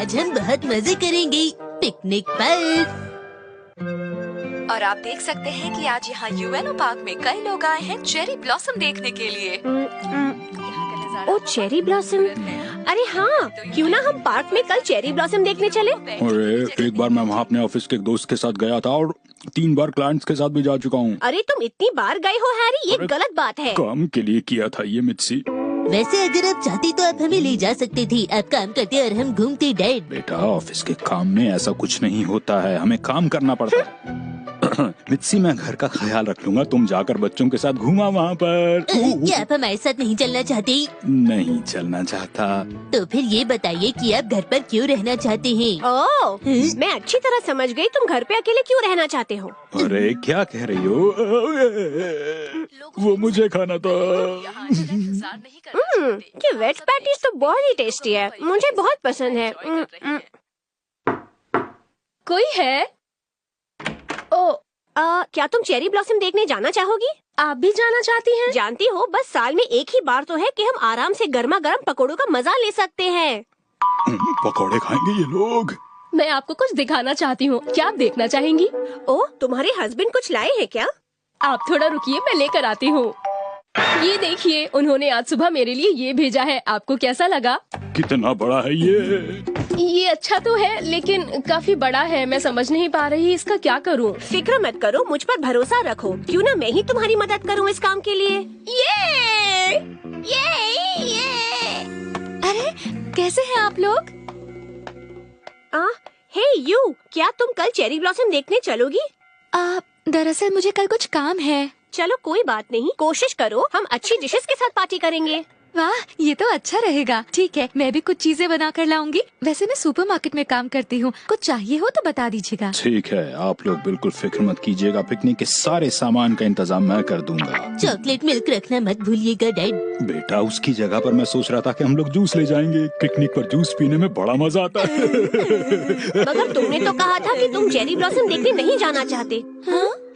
आज हम बहुत मजे करेंगे पिकनिक पर। और आप देख सकते हैं कि आज यहाँ यूएनओ पार्क में कई लोग आए हैं चेरी ब्लॉसम देखने के लिए। ओ चेरी ब्लॉसम, अरे हाँ, क्यों ना हम पार्क में कल चेरी ब्लॉसम देखने चले। अरे एक बार मैं वहाँ अपने ऑफिस के एक दोस्त के साथ गया था और 3 बार क्लाइंट्स के साथ भी जा चुका हूँ। अरे तुम इतनी बार गए हो हैरी, ये गलत बात है। काम के लिए किया था ये मित्सी। वैसे अगर आप चाहती तो आप हमें ले जा सकते थे। आप काम करते और हम घूमते डैड। बेटा ऑफिस के काम में ऐसा कुछ नहीं होता है, हमें काम करना पड़ता है। मित्सी मैं घर का ख्याल रख लूंगा, तुम जाकर बच्चों के साथ घूमा वहाँ पर। क्या आप हमारे साथ नहीं चलना चाहते? नहीं चलना चाहता। तो फिर ये बताइए कि आप घर पर क्यों रहना चाहते हैं? ओह, मैं अच्छी तरह समझ गई, तुम घर पे अकेले क्यों रहना चाहते हो। अरे क्या कह रही हो? वो मुझे खाना था। ये वेज पैटीज तो बहुत ही टेस्टी है, मुझे बहुत पसंद है। कोई है? ओ, क्या तुम चेरी ब्लॉसम देखने जाना चाहोगी? आप भी जाना चाहती हैं? जानती हो, बस साल में एक ही बार तो है कि हम आराम से गर्मा गर्म पकौड़ों का मजा ले सकते हैं। पकौड़े खाएंगे ये लोग। मैं आपको कुछ दिखाना चाहती हूँ, क्या आप देखना चाहेंगी? ओ, तुम्हारे हस्बैंड कुछ लाए हैं क्या? आप थोड़ा रुकिए, मैं लेकर आती हूँ। ये देखिए, उन्होंने आज सुबह मेरे लिए ये भेजा है, आपको कैसा लगा? कितना बड़ा है ये अच्छा तो है लेकिन काफी बड़ा है, मैं समझ नहीं पा रही इसका क्या करूँ। फिक्र मत करो, मुझ पर भरोसा रखो, क्यों ना मैं ही तुम्हारी मदद करूँ इस काम के लिए। ये! अरे कैसे हैं आप लोग? हे यू, क्या तुम कल चेरी ब्लॉसम देखने चलोगी? दरअसल मुझे कल कुछ काम है। चलो कोई बात नहीं, कोशिश करो, हम अच्छी डिशेस के साथ पार्टी करेंगे। वाह, ये तो अच्छा रहेगा। ठीक है, मैं भी कुछ चीजें बना कर लाऊंगी। वैसे मैं सुपरमार्केट में काम करती हूँ, कुछ चाहिए हो तो बता दीजिएगा। ठीक है, आप लोग बिल्कुल फिक्र मत कीजिएगा, पिकनिक के सारे सामान का इंतजाम मैं कर दूंगा। चॉकलेट मिल्क रखना मत भूलिएगा डैड। बेटा उसकी जगह पर मैं सोच रहा था कि हम लोग जूस ले जाएंगे, पिकनिक पर जूस पीने में बड़ा मजा आता है। मगर तुमने तो कहा था कि तुम चेरी ब्लॉसम देखने नहीं जाना चाहते।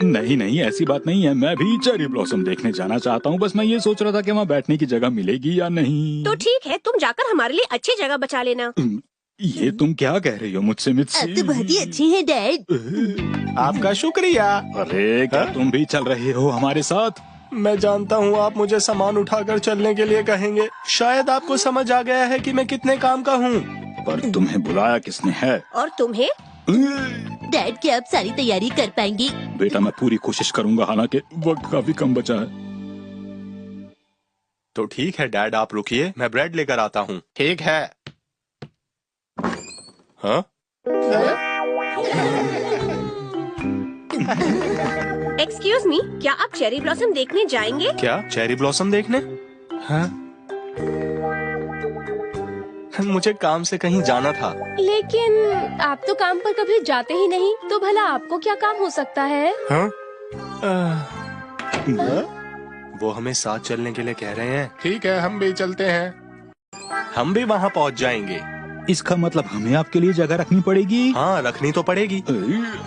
नहीं नहीं, ऐसी बात नहीं है, मैं भी चेरी ब्लॉसम देखने जाना चाहता हूँ, बस मैं ये सोच रहा था कि वहाँ बैठने की जगह मिलेगी या नहीं। तो ठीक है, तुम जाकर हमारे लिए अच्छी जगह बचा लेना। ये तुम क्या कह रही हो मुझसे मित्सी? आप तो बहुत ही अच्छे हैं डैड। आपका शुक्रिया। अरे क्या तुम भी चल रहे हो हमारे साथ? मैं जानता हूँ आप मुझे सामान उठाकर चलने के लिए कहेंगे, शायद आपको समझ आ गया है कि मैं कितने काम का हूँ। पर तुम्हें बुलाया किसने है? और तुम्हें? डैड क्या आप सारी तैयारी कर पाएंगी? बेटा मैं पूरी कोशिश करूंगा, हालांकि वक्त काफी कम बचा है। तो ठीक है डैड, आप रुकिए, मैं ब्रेड लेकर आता हूँ। ठीक है। हाँ? एक्सक्यूज मी, क्या आप चेरी ब्लॉसम देखने जाएंगे? क्या चेरी ब्लॉसम देखने? हाँ? मुझे काम से कहीं जाना था। लेकिन आप तो काम पर कभी जाते ही नहीं, तो भला आपको क्या काम हो सकता है? हाँ? वो हमें साथ चलने के लिए कह रहे हैं। ठीक है, हम भी चलते हैं। हम भी वहाँ पहुँच जाएंगे। इसका मतलब हमें आपके लिए जगह रखनी पड़ेगी? हाँ, रखनी तो पड़ेगी।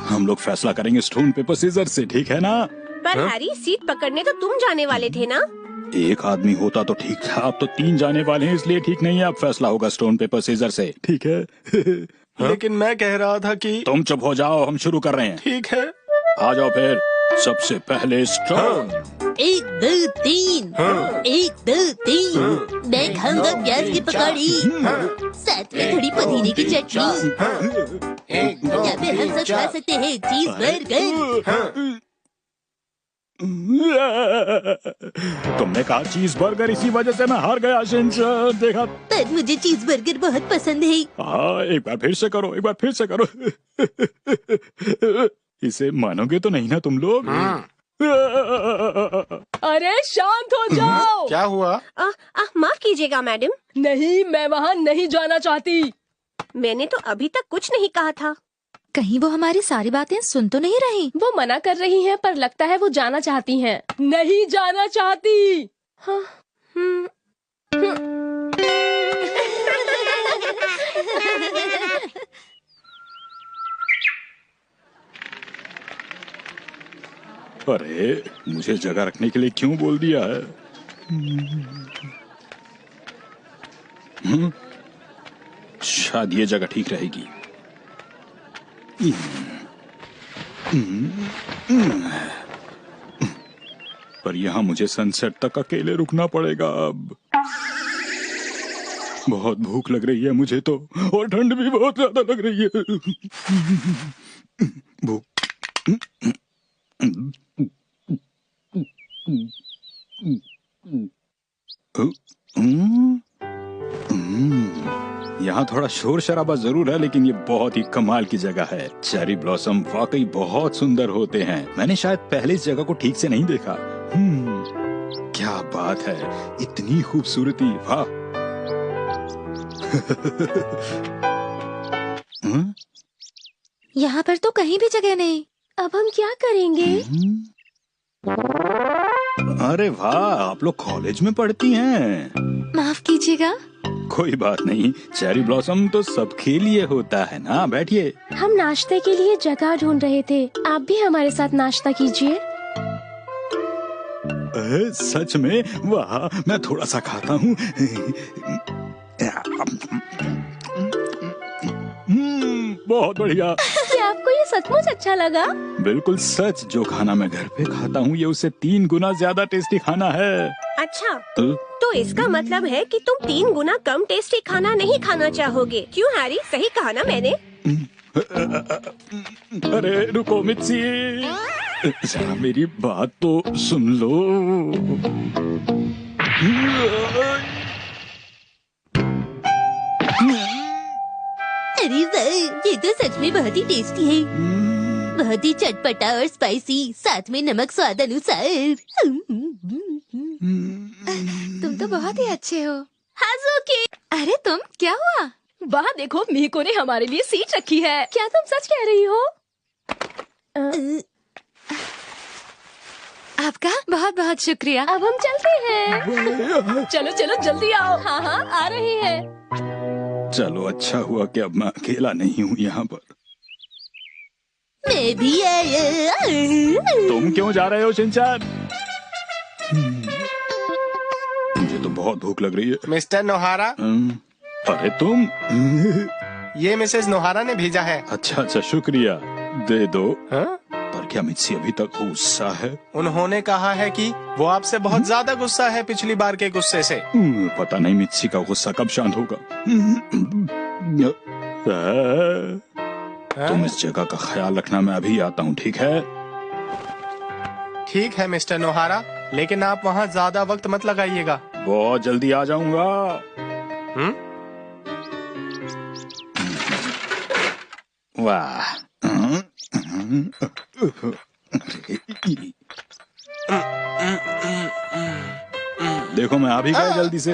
हम लोग फैसला करेंगे स्टोन पेपर सीजर से, ठीक है ना? पर हैरी, सीट पकड़ने तो तुम जाने वाले थे ना? एक आदमी होता तो ठीक था, अब तो 3 जाने वाले हैं, इसलिए ठीक नहीं है। अब फैसला होगा स्टोन पेपर सीजर से, ठीक है? लेकिन मैं कह रहा था कि तुम चुप हो जाओ, हम शुरू कर रहे हैं। ठीक है। आ जाओ फिर। सबसे पहले स्टोन। 1 2 3। 1 2 3। मैं खाऊंगा प्याज की पकौड़ी, साथ में थोड़ी पुदीने की चटनी, या फिर हम सब खा सकते हैं चीज बर्गर। तुमने कहा चीज बर्गर, इसी वजह से मैं हार गया शिनचैन, देखा? पर मुझे चीज बर्गर बहुत पसंद है। हाँ, एक बार फिर से करो, एक बार फिर से करो। इसे मानोगे तो नहीं ना तुम लोग? अरे शांत हो जाओ। क्या हुआ? माफ कीजिएगा मैडम, नहीं, मैं वहाँ नहीं जाना चाहती। मैंने तो अभी तक कुछ नहीं कहा था। कहीं वो हमारी सारी बातें सुन तो नहीं रही? वो मना कर रही हैं, पर लगता है वो जाना चाहती हैं। नहीं जाना चाहती। हाँ। अरे मुझे जगह रखने के लिए क्यों बोल दिया है? शायद ये जगह ठीक रहेगी। पर यहाँ मुझे सनसेट तक अकेले रुकना पड़ेगा अब। बहुत भूख लग रही है मुझे तो, और ठंड भी बहुत ज्यादा लग रही है। भूख। यहाँ थोड़ा शोर शराबा जरूर है, लेकिन ये बहुत ही कमाल की जगह है। चेरी ब्लॉसम वाकई बहुत सुंदर होते हैं। मैंने शायद पहले इस जगह को ठीक से नहीं देखा। क्या बात है, इतनी खूबसूरती, वाह। यहाँ पर तो कहीं भी जगह नहीं। अब हम क्या करेंगे? अरे वाह, आप लोग कॉलेज में पढ़ती हैं। माफ कीजिएगा। कोई बात नहीं, चेरी ब्लॉसम तो सबके लिए होता है ना। बैठिए। हम नाश्ते के लिए जगह ढूंढ रहे थे, आप भी हमारे साथ नाश्ता कीजिए। सच में? वाह, मैं थोड़ा सा खाता हूँ। बहुत बढ़िया। क्या आपको ये सचमुच अच्छा लगा? बिल्कुल सच। जो खाना मैं घर पे खाता हूँ ये उससे 3 गुना ज्यादा टेस्टी खाना है। अच्छा, तो इसका मतलब है कि तुम 3 गुना कम टेस्टी खाना नहीं खाना चाहोगे। क्यों हैरी, सही कहा ना मैंने? अरे रुको मित्सी, जरा मेरी बात तो सुन लो। अरे वाह, ये तो सच में बहुत ही टेस्टी है। बहुत ही चटपटा और स्पाइसी, साथ में नमक स्वाद अनुसार। तुम तो बहुत ही अच्छे हो। हाज़ुकी। अरे तुम, क्या हुआ? वाह देखो, मीको ने हमारे लिए सीट रखी है। क्या तुम सच कह रही हो? आपका बहुत बहुत शुक्रिया। अब हम चलते हैं। चलो चलो जल्दी आओ। हाँ हाँ, आ रहे हैं। चलो, अच्छा हुआ कि अब मैं अकेला नहीं हूँ यहाँ पर। मैं भी आया। तुम क्यों जा रहे हो शिनचैन? मुझे तो बहुत भूख लग रही है। मिस्टर नोहारा, अरे तुम? ये मिसेस नोहारा ने भेजा है। अच्छा अच्छा, शुक्रिया, दे दो। हाँ? पर क्या मित्सी अभी तक गुस्सा है? उन्होंने कहा है कि वो आपसे बहुत ज्यादा गुस्सा है पिछली बार के गुस्से से। पता नहीं मित्सी का गुस्सा कब शांत होगा। तुम इस जगह का ख्याल रखना, मैं अभी आता हूँ, ठीक है? ठीक है मिस्टर नोहारा, लेकिन आप वहाँ ज्यादा वक्त मत लगाइएगा। बहुत जल्दी आ जाऊंगा। वाह। देखो मैं आ भी गया जल्दी से।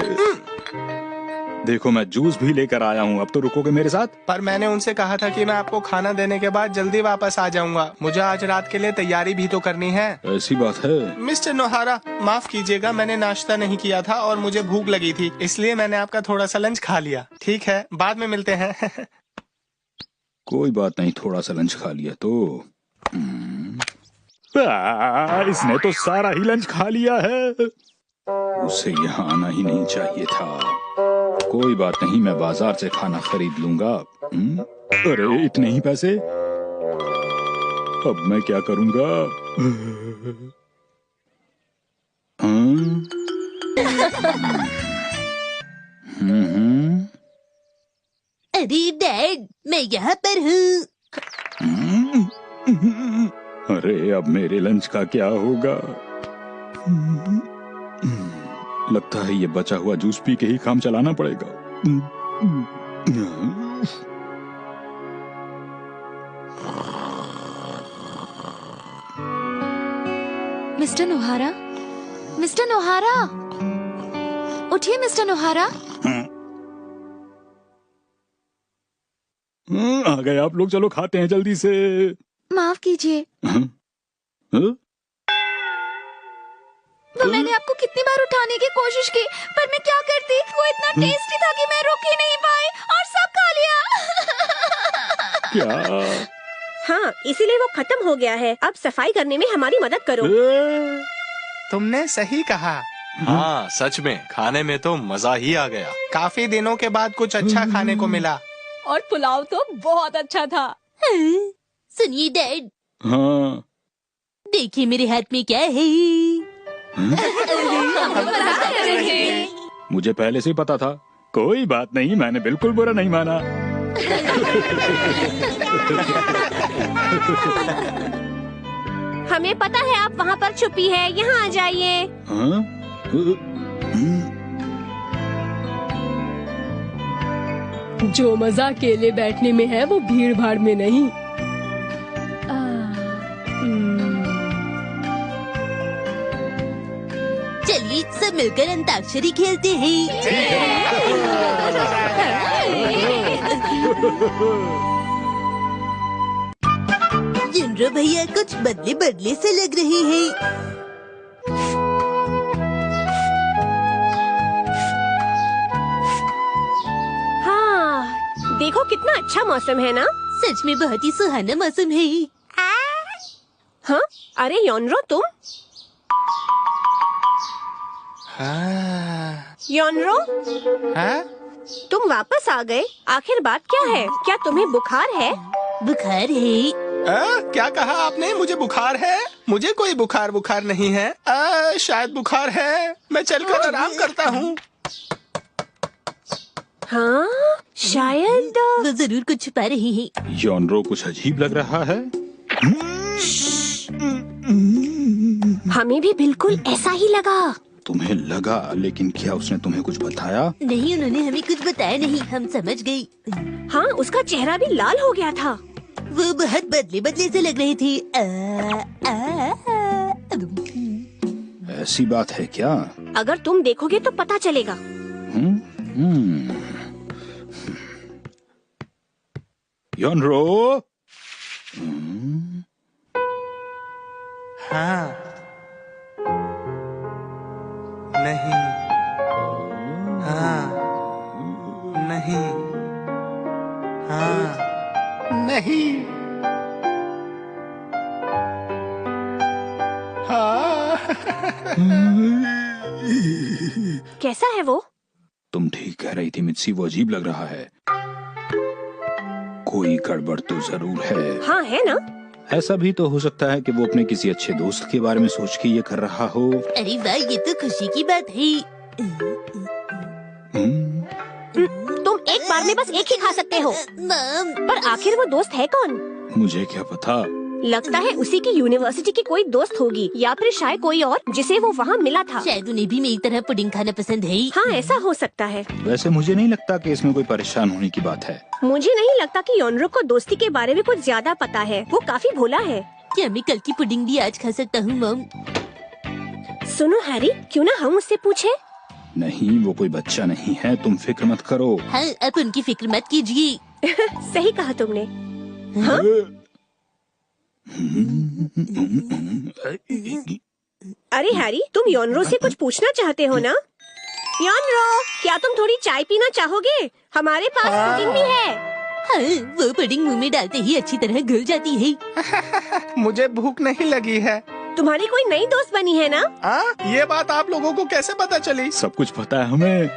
देखो मैं जूस भी लेकर आया हूँ। अब तो रुकोगे मेरे साथ? पर मैंने उनसे कहा था कि मैं आपको खाना देने के बाद जल्दी वापस आ जाऊंगा। मुझे आज रात के लिए तैयारी भी तो करनी है। ऐसी बात है? मिस्टर नोहारा, माफ कीजिएगा, मैंने नाश्ता नहीं किया था और मुझे भूख लगी थी, इसलिए मैंने आपका थोड़ा सा लंच खा लिया। ठीक है, बाद में मिलते हैं। कोई बात नहीं, थोड़ा सा लंच खा लिया तो। इसने तो सारा ही लंच खा लिया है। उसे यहाँ आना ही नहीं चाहिए था। कोई बात नहीं, मैं बाजार से खाना खरीद लूंगा। अरे इतने ही पैसे, अब मैं क्या करूंगा? अरे डैड, मैं यहाँ पर हूँ। अरे अब मेरे लंच का क्या होगा? लगता है ये बचा हुआ जूस पी के ही काम चलाना पड़ेगा। मिस्टर नोहारा, मिस्टर नोहारा, उठिए मिस्टर नोहारा। आ गए आप लोग, चलो खाते हैं जल्दी से। माफ कीजिए। वो मैंने आपको कितनी बार उठाने की कोशिश की, पर मैं क्या करती, वो इतना टेस्टी था कि मैं रुक ही नहीं पाई और सब खा लिया। क्या? हाँ, इसीलिए वो खत्म हो गया है। अब सफाई करने में हमारी मदद करो। तुमने सही कहा। हाँ सच में खाने में तो मजा ही आ गया। काफी दिनों के बाद कुछ अच्छा खाने को मिला। और पुलाव तो बहुत अच्छा था। सुनिए डैड, हाँ। देखिए मेरे हाथ में क्या है। मुझे पहले से ही पता था। कोई बात नहीं, मैंने बिल्कुल बुरा नहीं माना। हमें पता है आप वहाँ पर छुपी है, यहाँ आ जाइए। हाँ? जो मजा अकेले बैठने में है वो भीड़ भाड़ में नहीं। चलिए सब मिलकर अंताक्षरी खेलते हैं। जिनरो भैया कुछ बदले बदले से लग रहे हैं। हाँ, देखो कितना अच्छा मौसम है ना। सच में बहुत ही सुहाना मौसम है। हाँ, अरे योनरो तुम। हाँ। योनरो, हाँ? तुम वापस आ गए। आखिर बात क्या है? क्या तुम्हें बुखार है? बुखार है? क्या कहा आपने? मुझे बुखार है? मुझे कोई बुखार नहीं है। शायद बुखार है। मैं चलकर आराम करता हूँ। हाँ, शायद वो जरूर कुछ छुपा रही है। योनरो कुछ अजीब लग रहा है। हमें भी बिल्कुल ऐसा ही लगा। तुम्हें लगा, लेकिन क्या उसने तुम्हें कुछ बताया? नहीं, उन्होंने हमें कुछ बताया नहीं। हम समझ गई। हाँ, उसका चेहरा भी लाल हो गया था। वो बहुत बदले बदले से लग रहे थे। ऐसी बात है क्या? अगर तुम देखोगे तो पता चलेगा। योनरो? हाँ। नहीं। हाँ। नहीं। हाँ। नहीं। हाँ। कैसा है वो? तुम ठीक कह रही थी मित्सी, वो अजीब लग रहा है। कोई गड़बड़ तो जरूर है। हाँ, है ना? ऐसा भी तो हो सकता है कि वो अपने किसी अच्छे दोस्त के बारे में सोच के ये कर रहा हो। अरे वाह, ये तो खुशी की बात है। तुम एक बार में बस एक ही खा सकते हो। मॉम, पर आखिर वो दोस्त है कौन? मुझे क्या पता। लगता है उसी की यूनिवर्सिटी की कोई दोस्त होगी, या फिर शायद कोई और जिसे वो वहाँ मिला था। शायद उन्हें भी मेरी तरह पुडिंग खाना पसंद है। हाँ, ऐसा हो सकता है। वैसे मुझे नहीं लगता कि इसमें कोई परेशान होने की बात है। मुझे नहीं लगता कि योनरो को दोस्ती के बारे में कुछ ज्यादा पता है। वो काफी भोला है। क्या मैं कल की पुडिंग भी आज खा सकता हूँ मॉम? सुनो हैरी, क्यों ना हम उससे पूछे? नहीं, वो कोई बच्चा नहीं है, तुम फिक्र मत करो। हाँ, आप उनकी फिक्र मत कीजिए। सही कहा तुमने। हाँ? अरे हैरी, तुम योनरो से कुछ पूछना चाहते हो ना? योनरो, क्या तुम थोड़ी चाय पीना चाहोगे? हमारे पास पुडिंग भी है। हाँ, वो पुडिंग मुंह में डालते ही अच्छी तरह घुल जाती है। मुझे भूख नहीं लगी है। तुम्हारी कोई नई दोस्त बनी है ना? ये बात आप लोगों को कैसे पता चली? सब कुछ पता है हमें।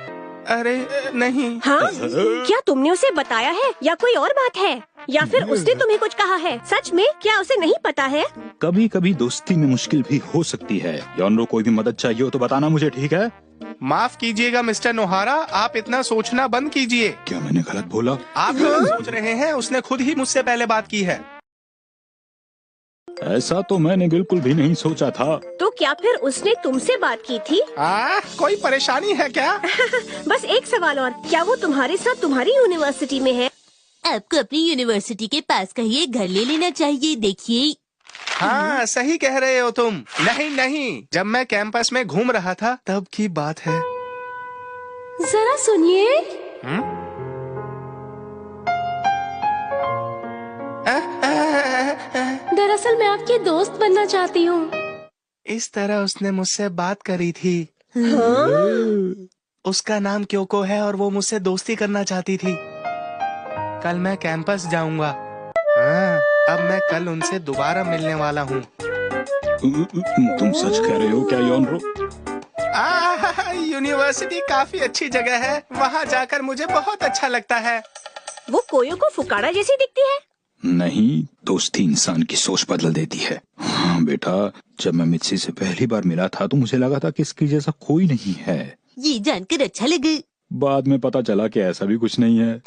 अरे नहीं। हाँ? क्या तुमने उसे बताया है या कोई और बात है? या फिर उसने तुम्हें कुछ कहा है? सच में क्या उसे नहीं पता है? कभी कभी दोस्ती में मुश्किल भी हो सकती है। योनरो, कोई भी मदद चाहिए हो तो बताना मुझे, ठीक है? माफ कीजिएगा मिस्टर नोहारा, आप इतना सोचना बंद कीजिए। क्या मैंने गलत बोला? आप गलत सोच रहे हैं। उसने खुद ही मुझसे पहले बात की है। ऐसा तो मैंने बिल्कुल भी नहीं सोचा था। तो क्या फिर उसने तुमसे बात की थी? कोई परेशानी है क्या? बस एक सवाल और, क्या वो तुम्हारे साथ तुम्हारी यूनिवर्सिटी में है? आपको अपनी यूनिवर्सिटी के पास का ही एक घर ले लेना चाहिए। देखिए। हाँ, सही कह रहे हो तुम। नहीं, जब मैं कैंपस में घूम रहा था तब की बात है। जरा सुनिए। दरअसल मैं आपकी दोस्त बनना चाहती हूँ। इस तरह उसने मुझसे बात करी थी। उसका नाम क्योको है और वो मुझसे दोस्ती करना चाहती थी। कल मैं कैंपस जाऊंगा। अब मैं कल उनसे दोबारा मिलने वाला हूँ। तुम सच कह रहे हो क्या योनरो? यूनिवर्सिटी काफी अच्छी जगह है, वहाँ जाकर मुझे बहुत अच्छा लगता है। वो कोयो को फुकारा जैसी दिखती है। नहीं, दोस्ती इंसान की सोच बदल देती है। हाँ बेटा, जब मैं मित्सी से पहली बार मिला था तो मुझे लगा था कि इसकी जैसा कोई नहीं है। ये जानकर अच्छा लगे। बाद में पता चला कि ऐसा भी कुछ नहीं है।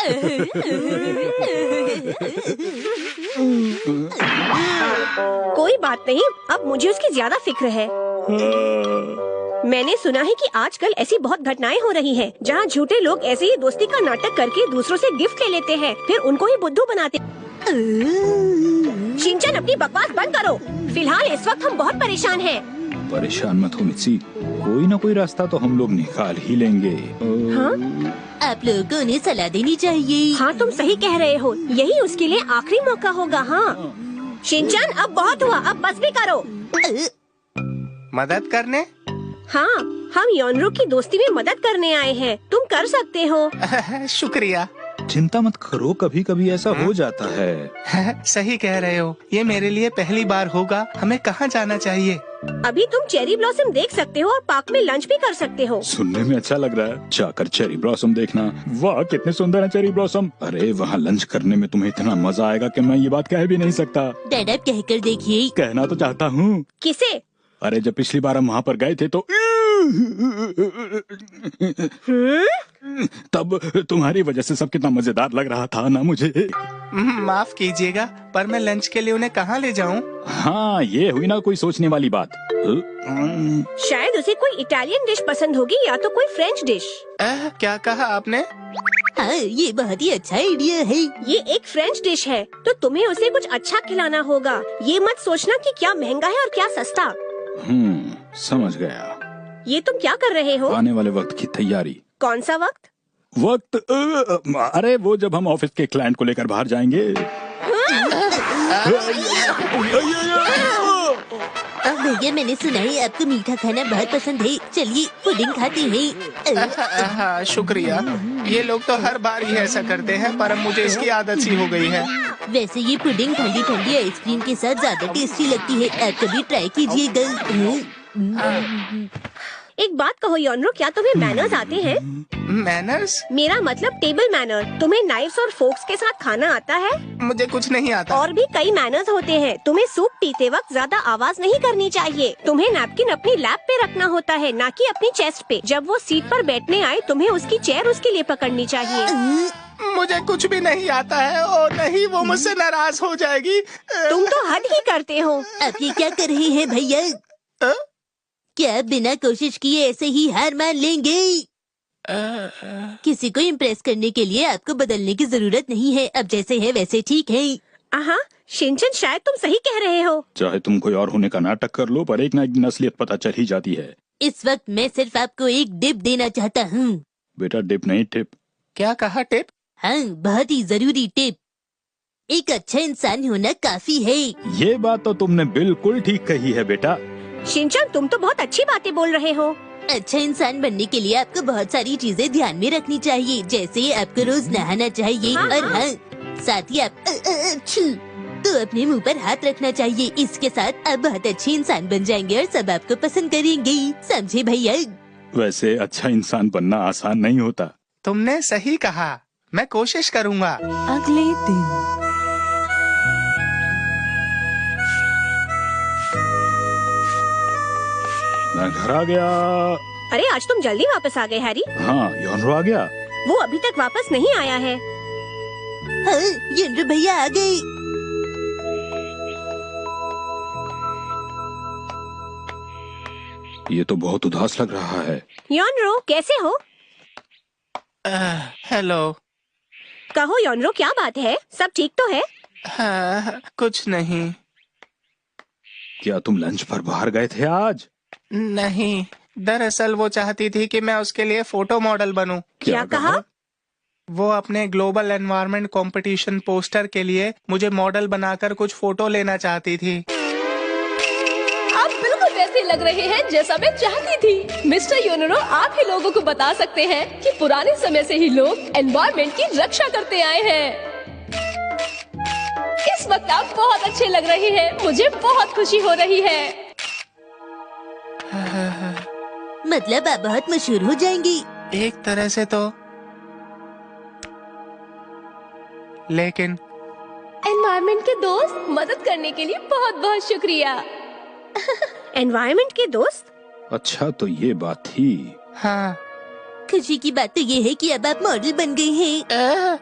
कोई बात नहीं, अब मुझे उसकी ज्यादा फिक्र है। मैंने सुना है कि आजकल ऐसी बहुत घटनाएं हो रही हैं, जहाँ झूठे लोग ऐसे ही दोस्ती का नाटक करके दूसरों से गिफ्ट ले लेते हैं, फिर उनको ही बुद्धू बनाते। शिनचैन, अपनी बकवास बंद करो। फिलहाल इस वक्त हम बहुत परेशान हैं। परेशान मत हो मित्सी, कोई ना कोई रास्ता तो हम लोग निकाल ही लेंगे। हाँ? आप लोगों को उन्हें सलाह देनी चाहिए। हाँ, तुम सही कह रहे हो, यही उसके लिए आखिरी मौका होगा। हाँ शिनचैन, अब बहुत हुआ, अब बस भी करो। मदद करने? हाँ, हम योनरो की दोस्ती में मदद करने आए हैं, तुम कर सकते हो। शुक्रिया। चिंता मत करो, कभी कभी ऐसा हो जाता है। सही कह रहे हो, ये मेरे लिए पहली बार होगा। हमें कहाँ जाना चाहिए? अभी तुम चेरी ब्लॉसम देख सकते हो और पार्क में लंच भी कर सकते हो। सुनने में अच्छा लग रहा है, जाकर चेरी ब्लॉसम देखना। वाह, कितने सुंदर है चेरी ब्लॉसम। अरे वहाँ लंच करने में तुम्हें इतना मजा आएगा कि मैं ये बात कह भी नहीं सकता। डैड, आप कहकर देखिए। कहना तो चाहता हूँ। किसे? अरे जब पिछली बार हम वहाँ पर गए थे तो तब तुम्हारी वजह से सब कितना मजेदार लग रहा था ना मुझे। माफ कीजिएगा, पर मैं लंच के लिए उन्हें कहाँ ले जाऊँ? हाँ, ये हुई ना कोई सोचने वाली बात। शायद उसे कोई इटालियन डिश पसंद होगी या तो कोई फ्रेंच डिश। क्या कहा आपने? हाँ, ये बहुत ही अच्छा आइडिया है। ये एक फ्रेंच डिश है, तो तुम्हें उसे कुछ अच्छा खिलाना होगा। ये मत सोचना कि क्या महंगा है और क्या सस्ता। समझ गया। ये तुम क्या कर रहे हो? आने वाले वक्त की तैयारी। कौन सा वक्त? अरे वो जब हम ऑफिस के क्लाइंट को लेकर बाहर जाएंगे। भैया, मैंने सुना है आपको मीठा खाना बहुत पसंद है, चलिए पुडिंग खाते हैं। हाँ, शुक्रिया। ये लोग तो हर बार ही ऐसा करते हैं, पर अब मुझे इसकी आदत सी हो गई है। वैसे ये पुडिंग ठंडी ठंडी आइसक्रीम के साथ ज्यादा टेस्टी लगती है, आप कभी ट्राई कीजिएगा। एक बात कहो योनरो, क्या तुम्हें मैनर्स आते हैं? मैनर्स? मेरा मतलब टेबल मैनर। तुम्हें नाइफ्स और फोक्स के साथ खाना आता है? मुझे कुछ नहीं आता। और भी कई मैनर्स होते हैं। तुम्हें सूप पीते वक्त ज्यादा आवाज नहीं करनी चाहिए। तुम्हें नैपकिन अपनी लैप पे रखना होता है, ना कि अपनी चेस्ट पे। जब वो सीट पर बैठने आए, तुम्हें उसकी चेयर उसके लिए पकड़नी चाहिए। मुझे कुछ भी नहीं आता है और नहीं वो मुझसे नाराज हो जाएगी। तुम तो हद ही करते हो। आप ये क्या कर रहे हैं भैया? क्या आप बिना कोशिश किए ऐसे ही हार मान लेंगे? किसी को इम्प्रेस करने के लिए आपको बदलने की जरूरत नहीं है, अब जैसे है वैसे ठीक है। हाँ, शिनचैन, शायद तुम सही कह रहे हो। चाहे तुम कोई और होने का नाटक कर लो, पर एक ना एक दिन असलियत पता चल ही जाती है। इस वक्त मैं सिर्फ आपको एक डिप देना चाहता हूँ। बेटा, डिप नहीं टिप। क्या कहा? टिप? हाँ, बहुत ही जरूरी टिप। एक अच्छा इंसान होना काफी है। ये बात तो तुमने बिल्कुल ठीक कही है बेटा। शिनचैन, तुम तो बहुत अच्छी बातें बोल रहे हो। अच्छा इंसान बनने के लिए आपको बहुत सारी चीजें ध्यान में रखनी चाहिए, जैसे आपको रोज नहाना चाहिए। हाँ, और हाँ, साथ ही आप तो अपने मुंह पर हाथ रखना चाहिए। इसके साथ आप बहुत अच्छे इंसान बन जाएंगे और सब आपको पसंद करेंगे, समझे भैया? वैसे अच्छा इंसान बनना आसान नहीं होता। तुमने सही कहा, मैं कोशिश करूँगा। अगले दिन मैं घर आ गया। अरे, आज तुम जल्दी वापस आ गए हैरी। हाँ, योनरो आ गया। वो अभी तक वापस नहीं आया है। हाँ, योनरो भैया आ गए। ये तो बहुत उदास लग रहा है। योनरो, कैसे हो? हेलो। कहो योनरो, क्या बात है? सब ठीक तो है? कुछ नहीं। क्या तुम लंच पर बाहर गए थे आज? नहीं, दरअसल वो चाहती थी कि मैं उसके लिए फोटो मॉडल बनूं। क्या कहा? वो अपने ग्लोबल एनवायरनमेंट कंपटीशन पोस्टर के लिए मुझे मॉडल बनाकर कुछ फोटो लेना चाहती थी। आप बिल्कुल वैसे लग रहे हैं जैसा मैं चाहती थी। मिस्टर योनरो, आप ही लोगों को बता सकते हैं कि पुराने समय से ही लोग एनवायरनमेंट की रक्षा करते आए हैं। इस वक्त आप बहुत अच्छे लग रहे हैं, मुझे बहुत खुशी हो रही है। मतलब आप बहुत मशहूर हो जाएंगी। एक तरह से तो, लेकिन एनवायरनमेंट के दोस्त, मदद करने के लिए बहुत बहुत शुक्रिया। एनवायरनमेंट के दोस्त? अच्छा तो ये बात थी। हाँ। खुशी की बात तो ये है कि अब आप मॉडल बन गई हैं।